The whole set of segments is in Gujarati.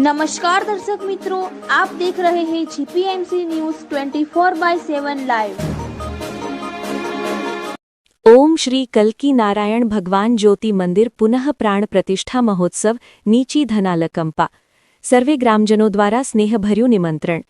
नमस्कार दर्शक मित्रों, आप देख रहे हैं जीपीएमसी न्यूज 24/7 लाइव। ओम श्री कल्की नारायण भगवान ज्योति मंदिर पुनः प्राण प्रतिष्ठा महोत्सव नीची धनालकंपा। सर्वे ग्रामजनों द्वारा स्नेहभर्યું નિમંત્રણ।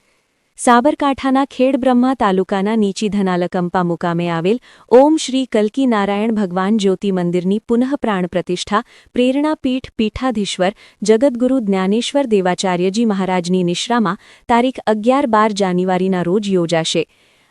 સાબરકાંઠાના ખેડબ્રહ્મા તાલુકાના નીચી ધનાલકંપા મુકામે આવેલ ઓમ શ્રી કલ્કી નારાયણ ભગવાન જ્યોતિ મંદિરની પુનઃ પ્રાણ પ્રતિષ્ઠા પ્રેરણાપીઠ પીઠાધીશ્વર જગદગુરુ જ્ઞાનેશ્વર દેવાચાર્યજી મહારાજની નિશ્રામાં તારીખ 11-12 જાન્યુઆરીના રોજ યોજાશે।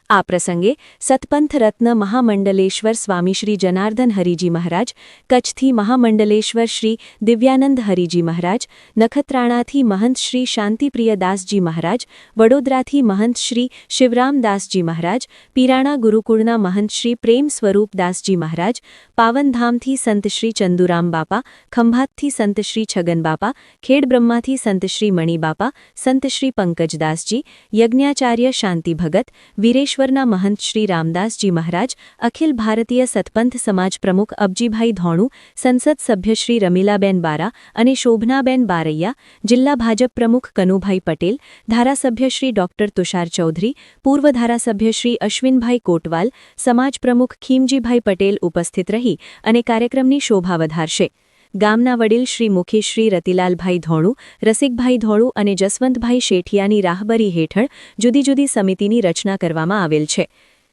આ પ્રસંગે સતપંથ રત્ન મહામંડલેશ્વર સ્વામી શ્રી જનાર્દન હરિજી મહારાજ, કચ્છથી મહામંડલેશ્વર શ્રી દિવ્યાનંદ હરિજી મહારાજ, નખત્રાણાથી મહંત શ્રી શાંતિપ્રિયદાસજી મહારાજ, વડોદરાથી મહંત શ્રી શિવરામદાસજી મહારાજ, પીરાણા ગુરુકુળના મહંત શ્રી પ્રેમ સ્વરૂપદાસજી મહારાજ, પાવનધામથી સંત શ્રી ચંદુરામ બાપા, ખંભાતથી સંત શ્રી છગન બાપા, ખેડબ્રહ્માથી સંત શ્રી મણિ બાપા, સંત શ્રી પંકજદાસજી, યજ્ઞાચાર્ય શાંતિ ભગત, વીરેશ્વરના મહંત શ્રી રામદાસજી મહારાજ, અખિલ ભારતીય સતપંથ સમાજ પ્રમુખ અબજીભાઈ ધોણુ, સંસદ સભ્ય શ્રી રમીલાબેન બારા અને શોભનાબેન બારૈયા, જિલ્લા ભાજપ પ્રમુખ કનુભાઈ પટેલ, ધારાસભ્ય શ્રી ડોક્ટર તુષાર ચૌધરી, પૂર્વ ધારાસભ્ય શ્રી અશ્વિનભાઈ કોટવાલ, સમાજ પ્રમુખ ખીમજીભાઈ પટેલ ઉપસ્થિત રહી અને કાર્યક્રમની શોભા વધારશે। ગામના વડીલ શ્રી મુખી શ્રી રતિલાલભાઈ ધોણુ, રસિકભાઈ ધોળુ અને જસવંતભાઈ શેઠિયાની રાહબરી હેઠળ જુદી જુદી સમિતિની રચના કરવામાં આવેલ છે।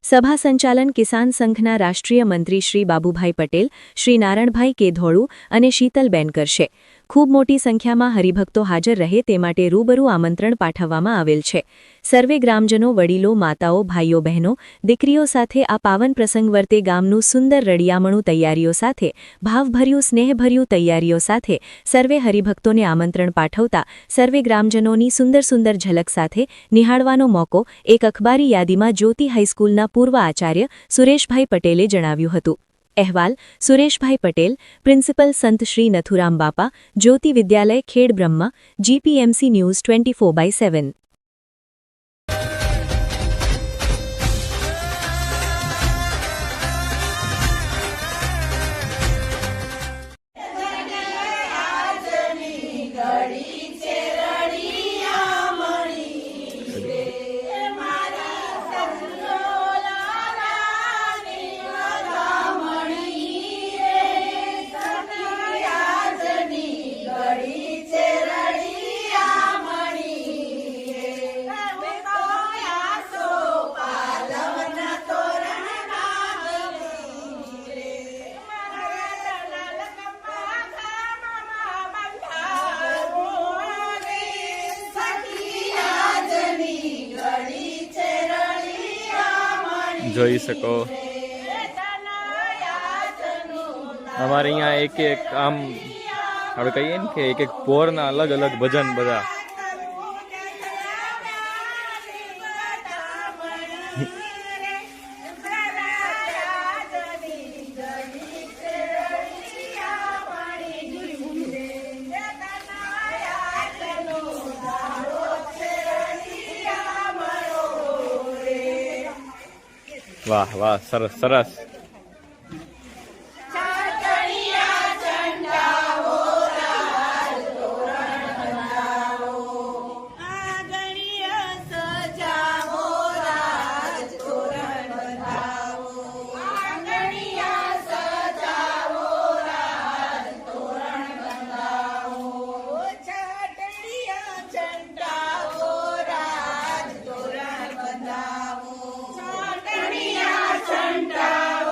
સભા સંચાલન કિસાન સંઘના રાષ્ટ્રીય મંત્રી શ્રી બાબુભાઈ પટેલ, શ્રી નારણભાઈ કે ધોળુ અને શીતલબેન કરશે। ખૂબ મોટી સંખ્યામાં હરિભક્તો હાજર રહે તે માટે રૂબરૂ આમંત્રણ પાઠવવામાં આવેલ છે। સર્વે ગ્રામજનો, વડીલો, માતાઓ, ભાઈઓ, બહેનો, દીકરીઓ સાથે આ પાવન પ્રસંગ વર્તે ગામનું સુંદર રળિયામણું તૈયારીઓ સાથે, ભાવભર્યું સ્નેહભર્યું તૈયારીઓ સાથે સર્વે હરિભક્તોને આમંત્રણ પાઠવતા સર્વે ગ્રામજનોની સુંદર સુંદર ઝલક સાથે નિહાળવાનો મોકો એક અખબારી યાદીમાં જ્યોતિ હાઈસ્કૂલના પૂર્વ આચાર્ય સુરેશભાઈ પટેલે જણાવ્યું હતું। અહેવાલ સુરેશભાઈ પટેલ, પ્રિન્સિપલ સંત શ્રી નથુરામ બાપા, જ્યોતિ વિદ્યાલય ખેડબ્રહ્મા, જીપીએમસી ન્યૂઝ 24/7। જોઈ શકો અમારે અહીંયા એક એક આમ આપણે કહીએ ને કે એક એક પોરના અલગ અલગ ભજન બધા વાહ વાહ સરસ સરસ।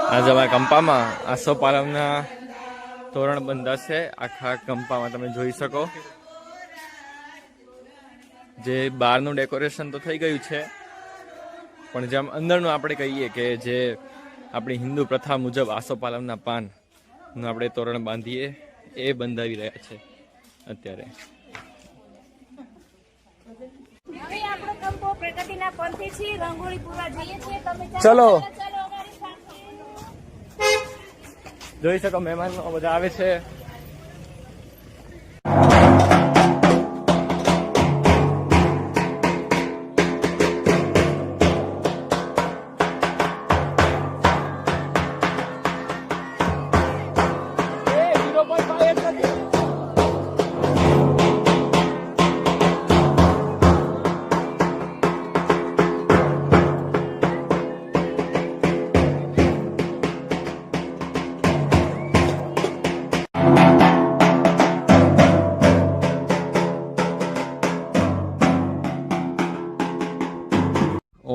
આજે અમારા કંપામાં આસોપાલવના તોરણ બંધાશે। આખા કંપામાં તમે જોઈ શકો જે બહારનું ડેકોરેશન તો થઈ ગયું છે, પણ જેમ અંદરનું આપણે કહીએ કે જે આપણી હિન્દુ પ્રથા મુજબ આસોપાલવના પાનનું આપણે તોરણ બાંધીએ એ બંધાવી રહ્યા છે અત્યારે। ચલો જોઈ શકો મહેમાનો બધા આવે છે।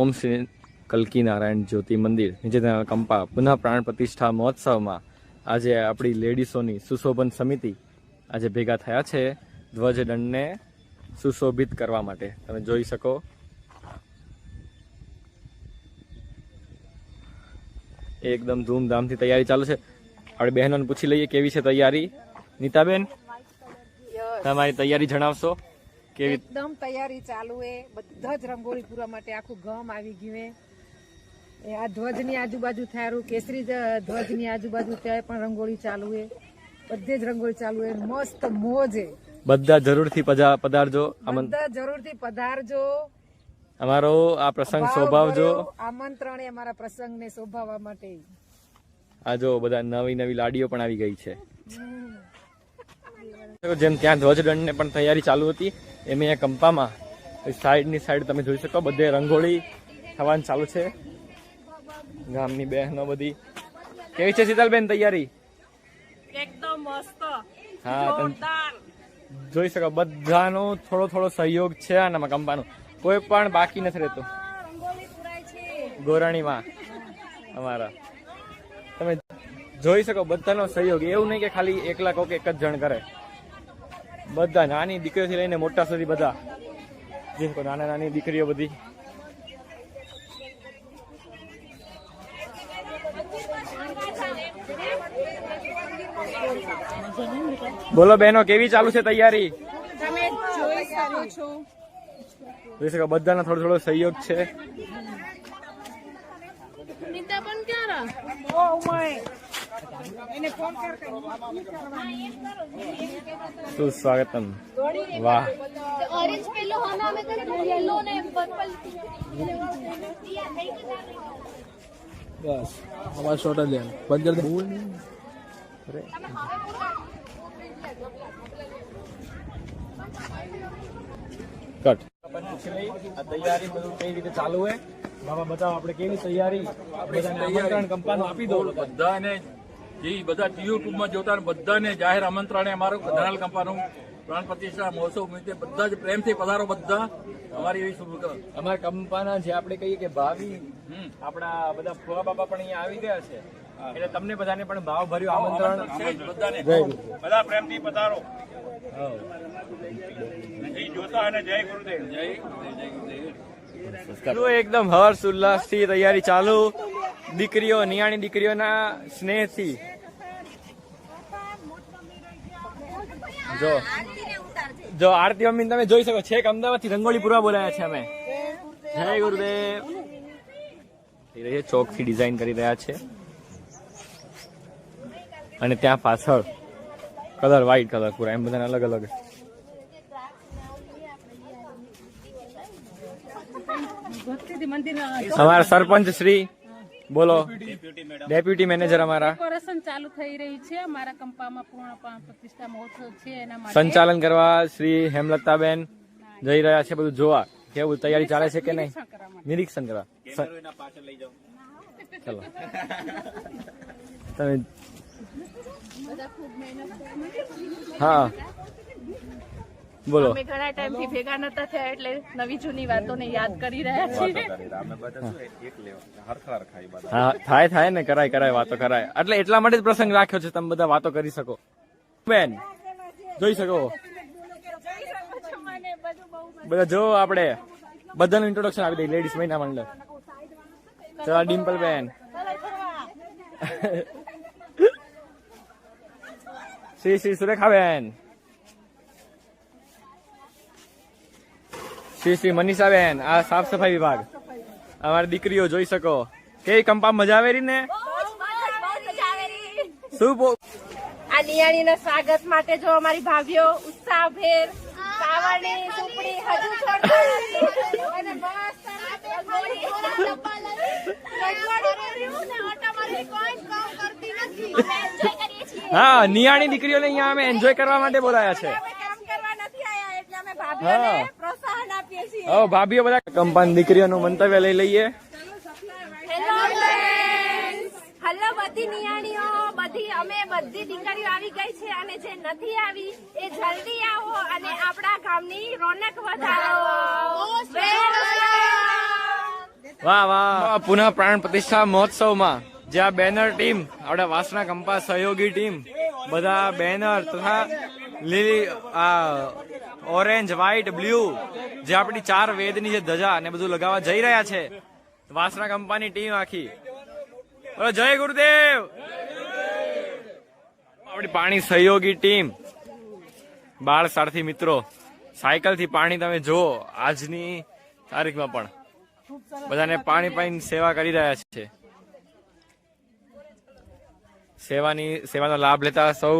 ઓમ શ્રી કલ્કી નારાયણ જ્યોતિ મંદિર નીચેના કંપા પુનઃ પ્રાણ પ્રતિષ્ઠા મહોત્સવમાં આજે આપણી લેડીસોની સુશોભન સમિતિ આજે ભેગા થયા છે ધ્વજદંડને સુશોભિત કરવા માટે. તમે જોઈ શકો એકદમ ધૂમધામથી તૈયારી ચાલુ છે. આપણે બહેનોને પૂછી લઈએ કેવી છે તૈયારી. નીતાબેન, તમારી તૈયારી જણાવશો કેવી? એકદમ તૈયારી ચાલુ છે. બધા જ રંગોળી પૂરવા માટે આખું ગામ આવી ગયું છે. આ ધ્વજની આજુબાજુ થારું કેસરી ધ્વજની આજુબાજુ ત્યાં પણ રંગોળી ચાલુ છે. બધે જ રંગોળી ચાલુ છે. મસ્ત મોજ છે. બધા જરૂરથી પધારજો. બધા જરૂરથી પધારજો. અમારો આ પ્રસંગ શોભાવજો. આમંત્રણ એ અમારા પ્રસંગને શોભાવવા માટે. આ જો બધા નવી નવી લાડીઓ પણ આવી ગઈ છે. જેમ ત્યાં ધ્વજદંડને પણ તૈયારી ચાલુ હતી એમ અહીંયા કંપામાં સાઈડની સાઈડ તમે જોઈ શકો બધે રંગોળી થવાનું ચાલુ છે. ગામની બહેનો બધી. કેવી છે શીતલબેન તૈયારી? એકદમ મસ્ત. હા, તમે જોઈ શકો બધાનો થોડો થોડો સહયોગ છે આનામાં કંપાનો. કોઈ પણ બાકી નથી રહેતું. ગોરાણીમાં અમારા તમે જોઈ શકો બધાનો સહયોગ. એવું નહીં કે ખાલી એકલા કોક એક જ જણ કરે. બધા નાની દીકરીઓથી લઈને મોટા સુધી બધા. જે નાના નાની દીકરીઓ બધી. બોલો બહેનો, કેવી ચાલુ છે તૈયારી? તમે જોઈ શકો છો. જોઈ શકો બધાનો થોડો થોડો સહયોગ છે. સુસ્વાગતમ. વાહ, ऑरेंज पेलो होना में तो येलो ने पर्पल बस हमारा शॉर्ट ले बंद कर दे. કટ. આ તૈયારી બધું કઈ રીતે ચાલુ હોય બાબા બતાવો. આપણે કેવી તૈયારી આમંત્રણ કંપાનું આપી દો બધાને. જે બધા યુટ્યુબ માં જોતા બધાને જાહેર આમંત્રણ અમારું ધનાલ કંપાનું પ્રાણ પ્રતિષ્ઠા મહોત્સવ નિમિત્તે બધા જ પ્રેમથી પધારો. બધા અમારી એવી શુભકામના. અમારા કંપાના જે આપણે કહીએ કે ભાવિ આપણા બધા ફુવા બાબા પણ અહીંયા આવી ગયા છે એટલે તમને બધાને પણ ભાવ ભર્યું આમંત્રણ. બધાને જય ગુરુ. બધા પ્રેમથી પધારો. જય જોતા અને જય ગુરુદેવ. જો એકદમ હર્ષ ઉલ્લાસ થી તૈયારી ચાલુ. દીકરીઓ નિયાણી દીકરીઓના સ્નેહથી જો આરતી અમીન તમે જોઈ શકો છેક અમદાવાદ થી રંગોળી પૂરવા બોલાયા છે અમે. જય ગુરુદેવ. ચોક થી ડિઝાઇન કરી રહ્યા છે અને ત્યાં પાછળ કલર વ્હાઈટ કલર પૂરા એમ બધાને અલગ અલગ. અમારા સરપંચ શ્રી બોલો. ડેપ્યુટી મેનેજર અમારા ડેકોરેશન ચાલુ થઈ રહી છે. અમારા કંપામાં પૂર્ણ પ્રાણ પ્રતિષ્ઠા મહોત્સવ છે એના માટે સંચાલન કરવા શ્રી હેમલતાબેન જઈ રહ્યા છે બધું જોવા કેવું તૈયારી ચાલે છે કે નહીં. નિરીક્ષણ કરવા. ચલો તમે. હા બોલો. અમે ઘણા ટાઈમ થી ભેગા નતા થયા એટલે નવી જૂની વાતોને યાદ કરી રહ્યા છીએ. હા થાય ને કરાય વાતો કરાય. એટલે એટલા માટે જ પ્રસંગ રાખ્યો છે તમે બધા વાતો કરી શકો. બેન જોઈ શકો બધા. જો આપણે બધાનું ઇન્ટ્રોડક્શન આપી દઈએ. લેડીઝ મહિના મંડળ. ચલો ડિમ્પલ બેન. શ્રી સુરેખાબેન. શ્રી મનીષાબેન. આ સાફ સફાઈ વિભાગ. અમારી દીકરીઓ જોઈ શકો કેવી કંપા મજા આવે ને. શું આ નિયાણીના સ્વાગત માટે જો અમારી ભાભીઓ ઉત્સાહભેર સાવરણી સુપડી હજુ છોડતા અને મસ્ત હા નિયાણી દીકરીઓને અહીંયા અમે એન્જોય કરવા માટે બોલાયા છે. ભાભીઓ બધા કંપાની દીકરીઓનું મંતવ્ય લઈ લઈએ. હેલો બધી નિયાણીઓ, અમે બધી દીકરીઓ આવી ગઈ છે અને જે નથી આવી એ જલ્દી આવો અને આપણા ગામની રોનક વધારો. વાહ વાહ. પુનઃ પ્રાણ પ્રતિષ્ઠા મહોત્સવમાં જે આ બેનર ટીમ, આપણા વાસણા કંપા સહયોગી ટીમ, બધા બેનર તથા લીલી આ ઓરેન્જ, વ્હાઈટ, બ્લુ જે આપણી 4 વેદની જે ધજા ને બધું લગાવવા જઈ રહ્યા છે, વાસણા કંપાની ટીમ આખી. બોલો જય ગુરુદેવ. આપણી પાણી સહયોગી ટીમ, બાળ સારથી મિત્રો, સાયકલ થી પાણી તમે જુઓ, આજની તારીખમાં પણ બધાને પાણી પાઈને સેવા કરી રહ્યા છે. સેવાનો લાભ લેતા સૌ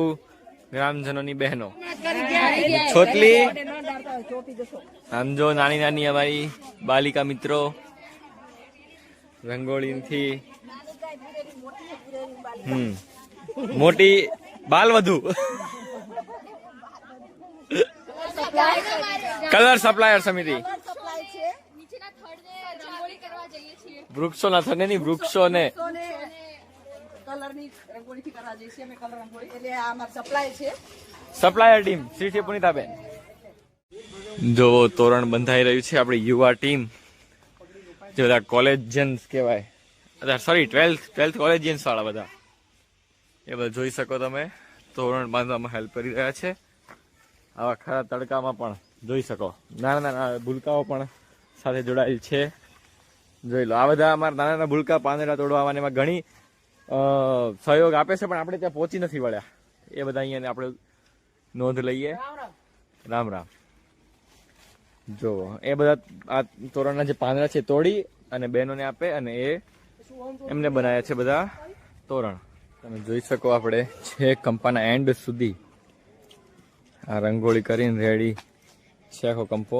ગ્રામજનોની બહેનો. છોટલી સમજો, નાની નાની અમારી બાલિકા મિત્રો રંગોળીથી મોટી બાલવધુ કલર સપ્લાયર સમિતિ. વૃક્ષોના થને નહીં, વૃક્ષોને સપ્લાયર ટીમ શ્રી પુનિતાબેન. જો તોરણ બંધાઈ રહ્યું છે, આપણી યુવા ટીમ જે બધા કોલેજિયન્સ કહેવાય, સોરી 12th કોલેજિયન્સ વાળા બધા, એ બધા જોઈ શકો તમે તોરણ બાંધવામાં હેલ્પ કરી રહ્યા છે. આવા ખરા તડકામાં પણ જોઈ શકો નાના નાના ભૂલકાઓ પણ સાથે જોડાયેલ છે. જોઈ લો, આ બધા અમારા નાના નાના ભૂલકા પાંદડા તોડવામાં એમાં ઘણી સહયોગ આપે છે, પણ આપણે ત્યાં પહોંચી નથી વળ્યા. એ બધા અહીંયા આપણે નોંધ લઈએ. રામ રામ. જો એ બધા આ તોરણના જે પાંદડા છે તોડી અને બહેનોને આપે, અને એ એમને બનાવ્યા છે બધા તોરણ. તમે જોઈ શકો આપણે છે કંપાના એન્ડ સુધી આ રંગોળી કરીને રેડી છે આખો કંપો.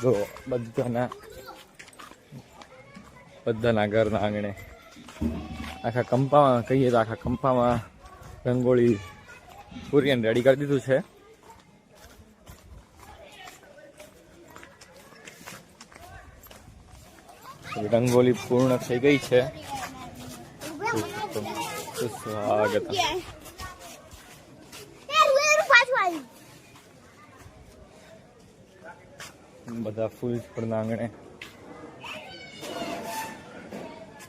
જો બધાના ઘરના આંગણે આખા કંપામાં, કહીએ તો આખા કંપામાં રંગોળી પૂરી રેડી કરી દીધું છે. રંગોળી પૂર્ણ થઈ ગઈ છે. સ્વાગત. બધા ફૂલ છોડના આંગણે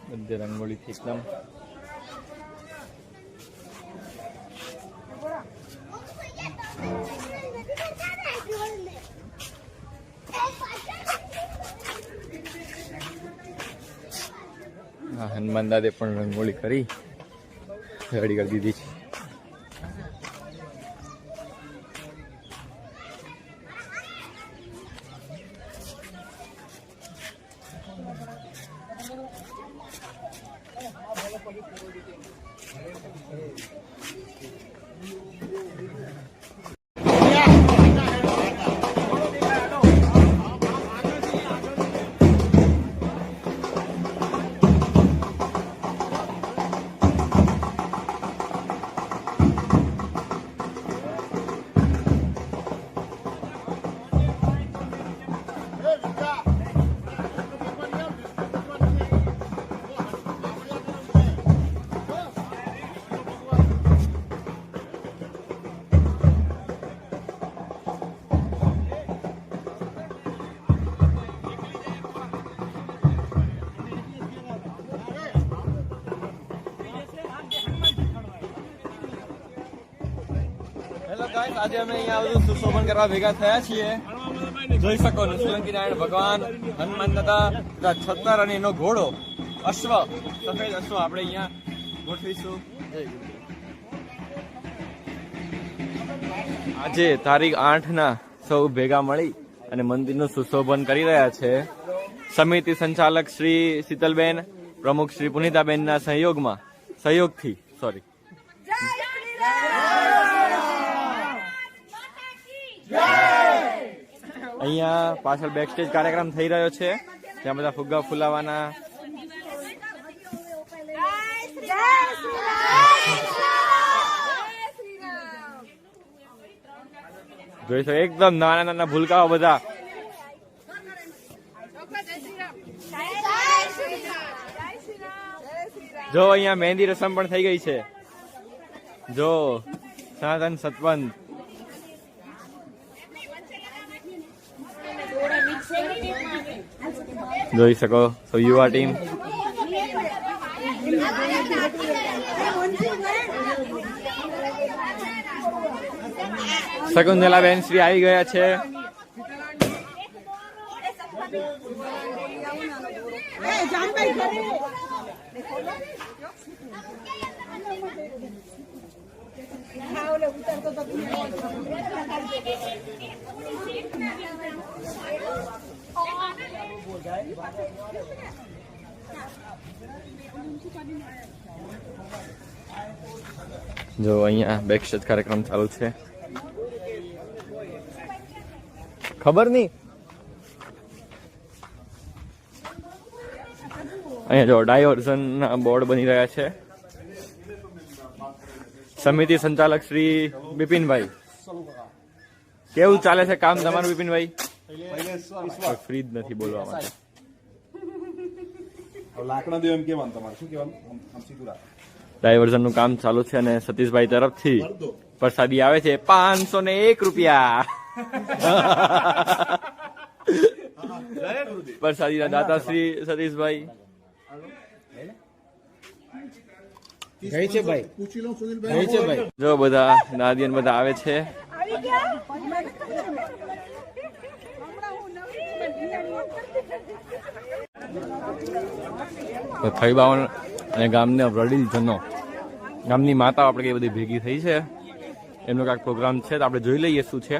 બધે રંગોળીથી એકદમ હનુમાન દાદે પણ રંગોળી કરી રેડી કરી દીધી છે. આજે અમે અહીંયા બધું સુશોભન કરવા ભેગા થયા છીએ. જોઈ શકો સોલંકી નારાયણ ભગવાન, હનુમાન દાદા તથા છત્તર અને એનો ઘોડો અશ્વ, સફેદ અશ્વ આપણે અહીંયા ગોઠવીશું. આજે તારીખ 8 સૌ ભેગા મળી અને મંદિરનું સુશોભન કરી રહ્યા છે. સમિતિ સંચાલક શ્રી શીતલબેન, પ્રમુખ શ્રી પુનિતાબેનના સહયોગથી અહીંયા પાછળ બેક સ્ટેજ કાર્યક્રમ થઈ રહ્યો છે, ત્યાં બધા ફુગ્ગા ફુલાવાના. જોઈ શકો એકદમ નાના નાના ભૂલકાઓ બધા. જો અહીંયા મહેંદી રસમ પણ થઈ ગઈ છે. જો સનાતન સતવંત જોઈ શકો તો યુવા ટીમ શકુંતલાબેન શ્રી આવી ગયા છે. જો અહીંયા બેકસ્ટેજ કાર્યક્રમ ચાલુ છે. ખબર નહીં અહીંયા જો ડાયવર્ઝન ના બોર્ડ બની રહ્યા છે. સમિતિ સંચાલક શ્રી બિપિનભાઈ, કેવું ચાલે છે કામ તમારું બિપિનભાઈ? ફ્રી જ નથી બોલવા માટે. ડાયવર્ઝન નું કામ ચાલુ છે અને સતીશભાઈ તરફથી પ્રસાદી આવે છે 501 રૂપિયા. પ્રસાદીના દાતા શ્રી સતીશભાઈ. જો બધા નાદિયન બધા આવે છે. થઈ બાવન અને ગામના વડીલજનો, ગામની માતાઓ આપણે કઈ બધી ભેગી થઈ છે. એમનો કાંઈક પ્રોગ્રામ છે તો આપણે જોઈ લઈએ શું છે.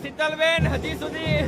શીતલબેન હજી સુધી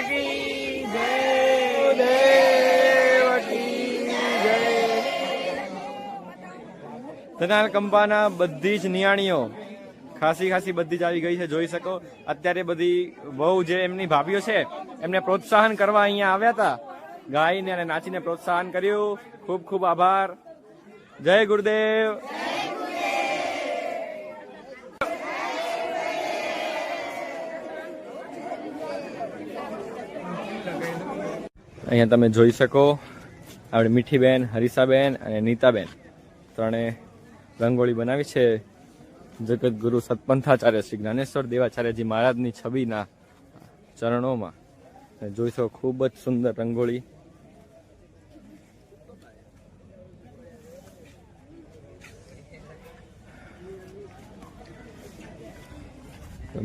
કી જય, દેવ કી જય. ધનાલ કંપાના બધી જ નિયાણીઓ ખાસી બધી જ આવી ગઈ છે, જોઈ શકો. અત્યારે બધી બહુ જે એમની ભાભીઓ છે એમને પ્રોત્સાહન કરવા અહીંયા આવ્યા હતા, ગાઈને અને નાચીને પ્રોત્સાહન કર્યું. ખૂબ ખૂબ આભાર. જય ગુરુદેવ. અહીંયા તમે જોઈ શકો આપણે મીઠીબેન, હરીસાબેન અને નીતાબેન ત્રણે રંગોળી બનાવી છે જગત ગુરુ સતપંથાચાર્ય શ્રી જ્ઞાનેશ્વર દેવાચાર્યજી મહારાજની છબીના ચરણોમાં. જોઈ શકો ખૂબ જ સુંદર રંગોળી.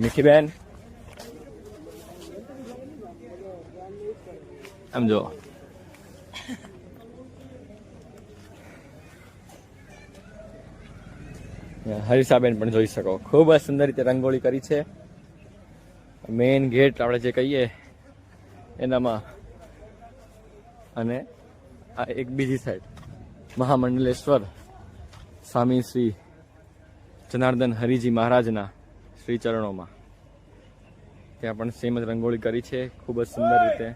મીઠીબેન આમ જો, હરીસાબેન પણ જોઈ શકો ખૂબ જ સુંદર રીતે રંગોળી કરી છે. મેઇન ગેટ આપણે જે કહીએ એનામાં, અને આ એક બીજી સાઈડ મહામંડલેશ્વર સ્વામી શ્રી જનાર્દન હરિજી મહારાજના શ્રી ચરણોમાં ત્યાં પણ સેમ જ રંગોળી કરી છે ખૂબ જ સુંદર રીતે.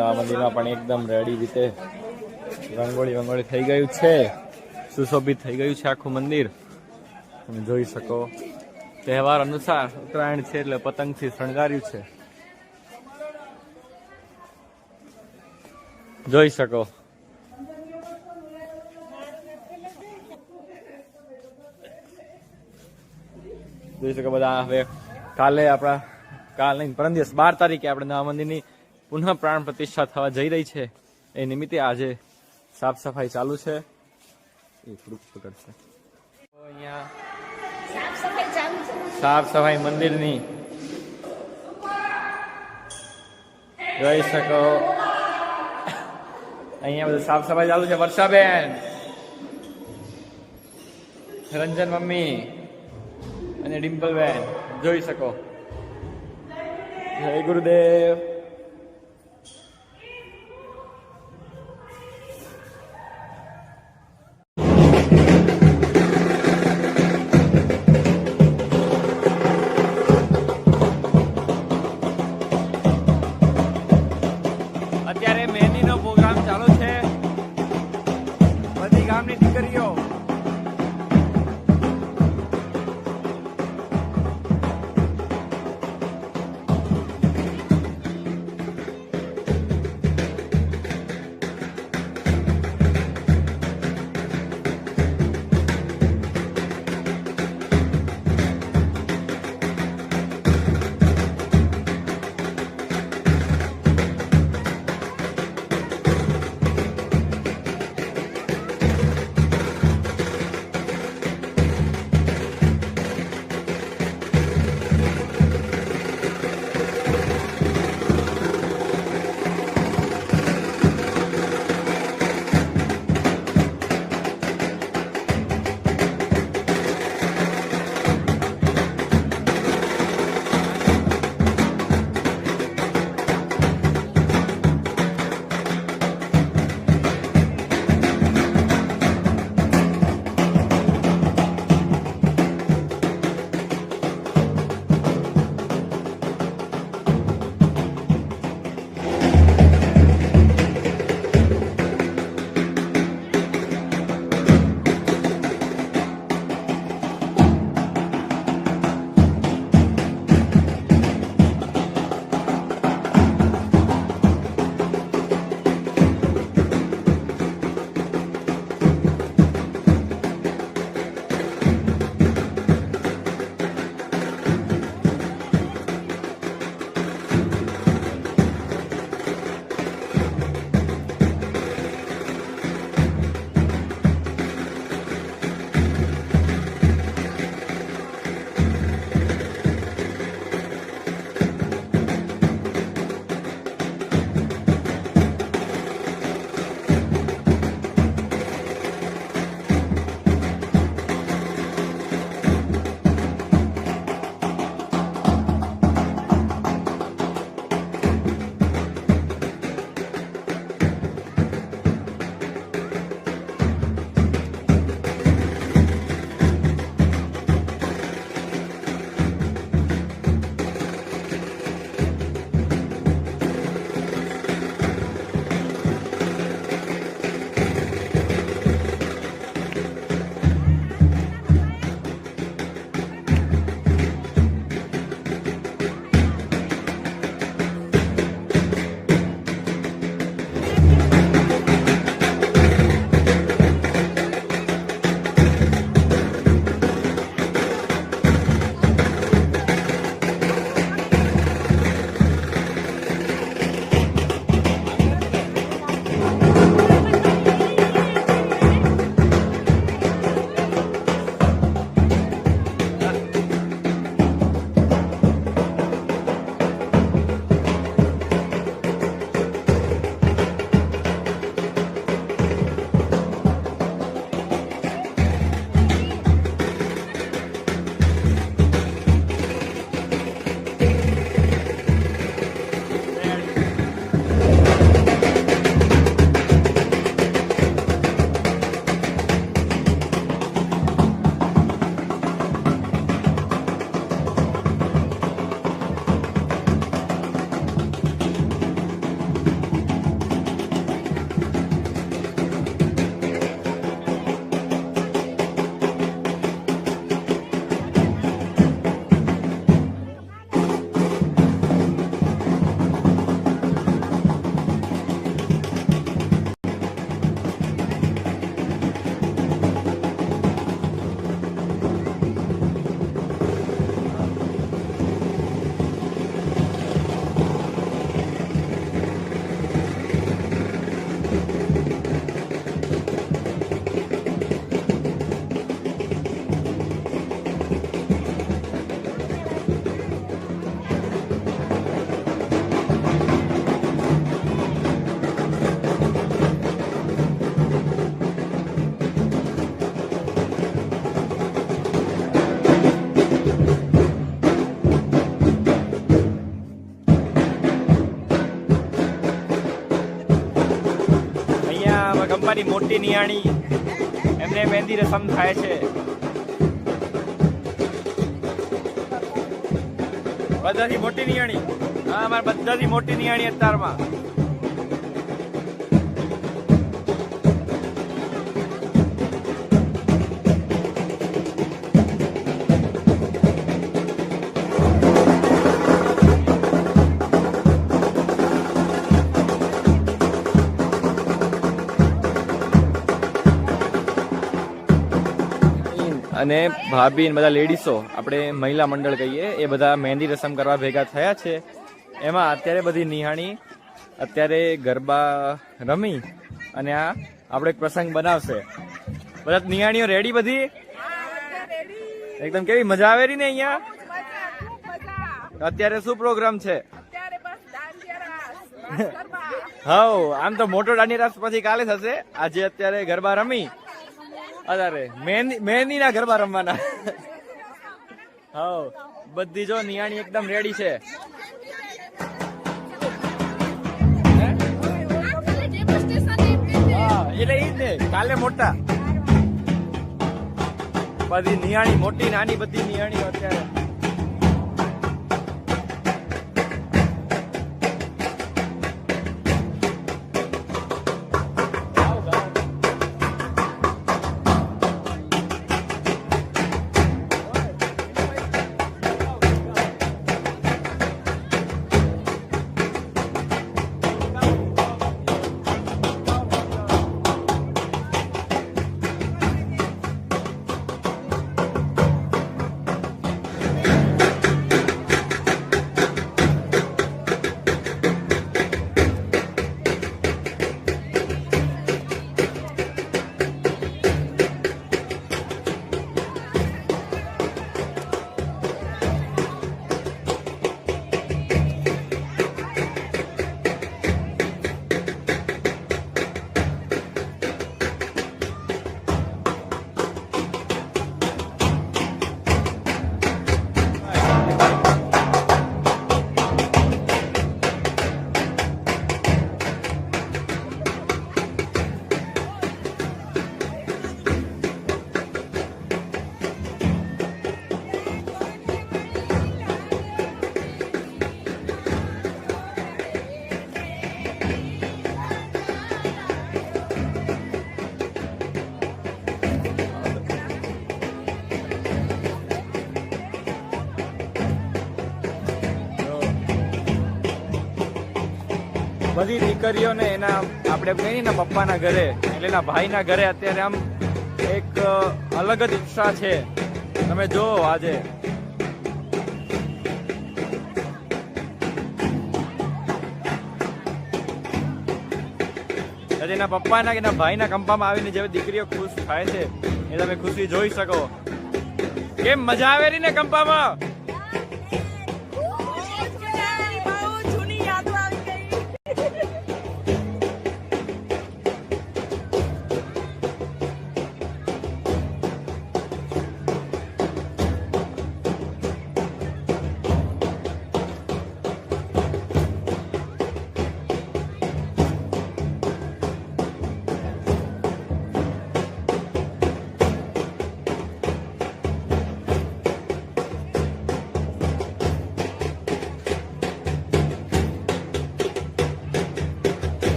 આ મંદિરમાં પણ એકદમ રેડી રીતે રંગોળી થઈ ગયું છે, સુશોભિત થઈ ગયું છે આખું મંદિર. તમે જોઈ શકો તહેવાર અનુસાર ઉત્તરાયણ છે એટલે પતંગથી શણગાર્યું છે, જોઈ શકો. જોઈ શકો બધા. હવે કાલે કાલ નહીં પરમ દિવસ 12 તારીખે આપણે નવા મંદિરની પુનઃ પ્રાણ પ્રતિષ્ઠા થવા જઈ રહી છે. એ નિમિત્તે આજે સાફ સફાઈ ચાલુ છે. એ થોડુંક પકડશે. અહીંયા સાફ સફાઈ મંદિરની જોઈ શકો. અહીંયા બધું સાફ સફાઈ ચાલુ છે. વર્ષાબેન, રંજન મમ્મી અને ડિમ્પલબેન જોઈ શકો. જય ગુરુદેવ. અત્યારે મહેંદીનો પ્રોગ્રામ ચાલુ છે. બધી ગામની દીકરીઓ બાપાની મોટી નિયાણી એમને મહેંદી રસમ થાય છે. બધાથી મોટી નિયાણી, હા અમારે બધાથી મોટી નિયાણી અત્યારમાં. અને ભાભી ને બધા લેડીસો, આપણે મહિલા મંડળ કહીએ, એ બધા મહેંદી રસમ કરવા ભેગા થયા છે. એમાં અત્યારે બધી નિહાણી અત્યારે ગરબા રમી અને આ આપણે એક પ્રસંગ બનાવશે. બધા નિહાણીઓ રેડી? બધી એકદમ કેવી મજા આવે ને અહીંયા? અત્યારે શું પ્રોગ્રામ છે? હા, આમ તો મોટો દાંડિયા રાસ પછી કાલે થશે. આજે અત્યારે ગરબા રમી અરે મહેંદી ના ગરબા રમવાના. હા, બધી જો નિયાણી એકદમ રેડી છે. એટલે ઈ જ ને, કાલે મોટા બધી નિયાણી, મોટી નાની બધી નિયાણીઓ અત્યારે. બધી દીકરીઓને એના આપણે કહીએ ને પપ્પાના ઘરે એટલે એના ભાઈના ઘરે અત્યારે આમ એક અલગ જ ઉત્સાહ છે. તમે જો આજે એના પપ્પાના કે એના ભાઈના કંપામાં આવીને જે દીકરીઓ ખુશ થાય છે એ તમે ખુશી જોઈ શકો. કેમ મજા આવે ને કંપામાં?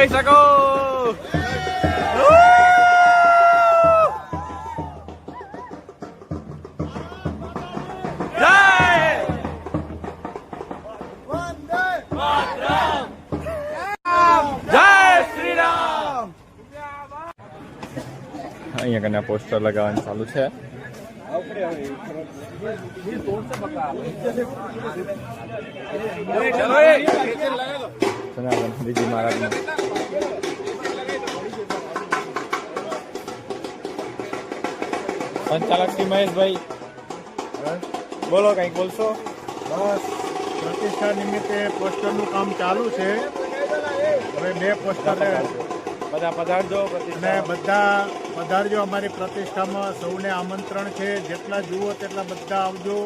જોઈ શકો. અહીંયા કને પોસ્ટર લગાવવાનું ચાલુ છે. સનાતન શ્રીજી મહારાજનું સંચાલક શ્રી મહેશભાઈ બોલો, કંઈક બોલશો? બસ પ્રતિષ્ઠા નિમિત્તે પોસ્ટરનું કામ ચાલુ છે. હવે 2 પોસ્ટર બધા પધારજો અને બધા પધારજો અમારી પ્રતિષ્ઠામાં. સૌને આમંત્રણ છે. જેટલા જુઓ તેટલા બધા આવજો.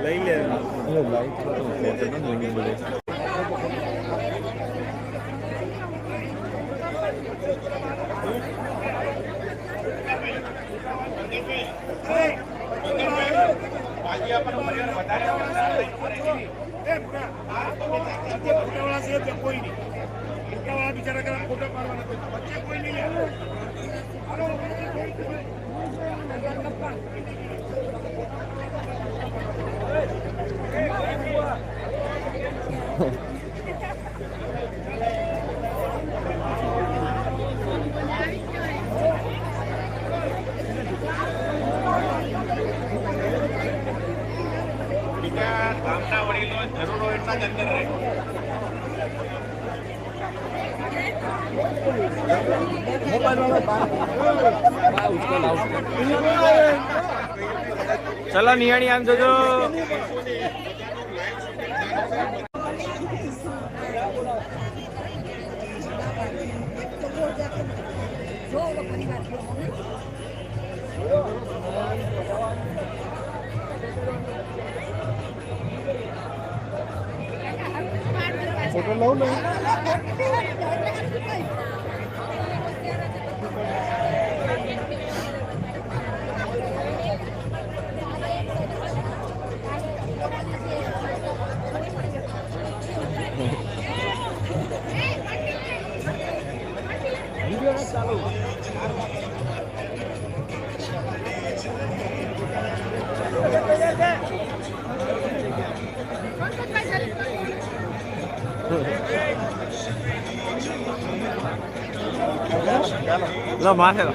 લઈ લે લાઈટ કોઈ નહીં બિચારા ફોટો પાડવાના કોઈ નહીં. ગામના વડીલો જરૂર હોય એટલા જ અંદર રહે. ચલો નિયાણી આમ જોજો. ફોટો લઉં ને લો માથે લો.